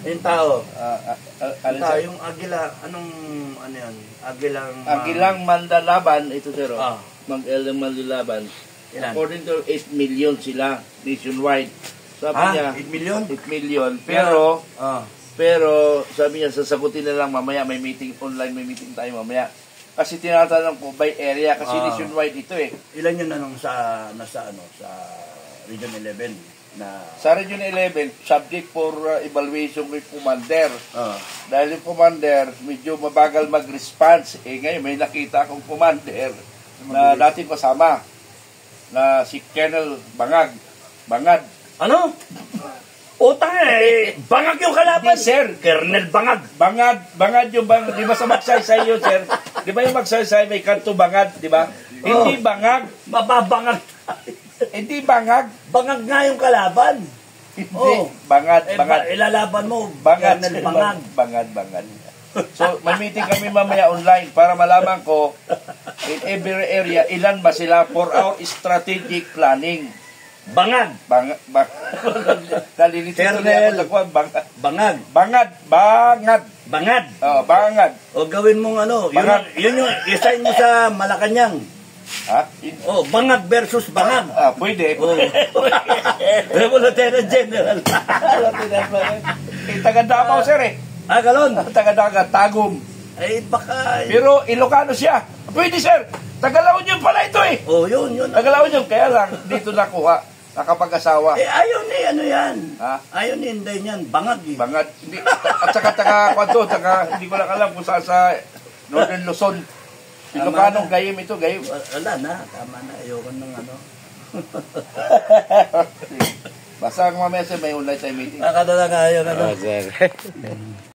Yung tao. Alin, Tao, sir? yung agila, ano yan? Agilang Mandalaban, ito sir. Ah. Mag-Agilang Mandalaban. Ilan? According to 8 million sila nationwide. Sabi niya 8 million? 8 million. Pero Ah. pero sabi niya sasagutin na lang mamaya, may meeting online, may meeting tayo mamaya. Kasi tinatanong po by area kasi nationwide ito eh. Ilan yun sa Region 11 na Sa Region 11, subject for evaluation with commander. ah. Dahil yung commander, medyo mabagal mag-response. Ngayon, may nakita akong commander na dating kasama na si Colonel Bangad. Ano? Utang bangag yung kalaban. Hindi, sir. Colonel Bangag. Bangad yung bangag. Di ba sa magsaysay yun, sir? Di ba yung magsaysay may kanto bangad, di ba? Hindi bangag. Mababangag. Hindi bangag. Bangag nga yung kalaban. Hindi. Bangad. Ilalaban mo. Bangad. Colonel Bangag. Bangad. So, may meeting kami mamaya online para malaman ko in every area ilan ba sila for our strategic planning. Bangag. Nalilito Colonel. Bangad. Bangag. Bangad. Oh, bangad. O gawin mong Bangag. yun yung isahin mo sa Malacanang. Ha? Bangag versus Bangag. Pwede. Lieutenant General. Taga Davao, sir eh. Galon. Taga Tagum. Baka. Pero Ilocano siya. Pwede, sir. Taga-La Union pala ito eh. Yun. Taga-La Union. Kaya lang, dito nakuha. Nakapag-asawa. Ayaw ni yan. Ha? Ayaw ni Inday niyan. Bangag eh. Bangad. Hindi. At saka hindi ko lang alam kung saan sa Northern Luzon. Ilocano, gayim ito, gayim. Wala na. Tama na. Ayoko ng Basta ang mamaya sir, may online tayo meeting. Nakadala nga yun. sir.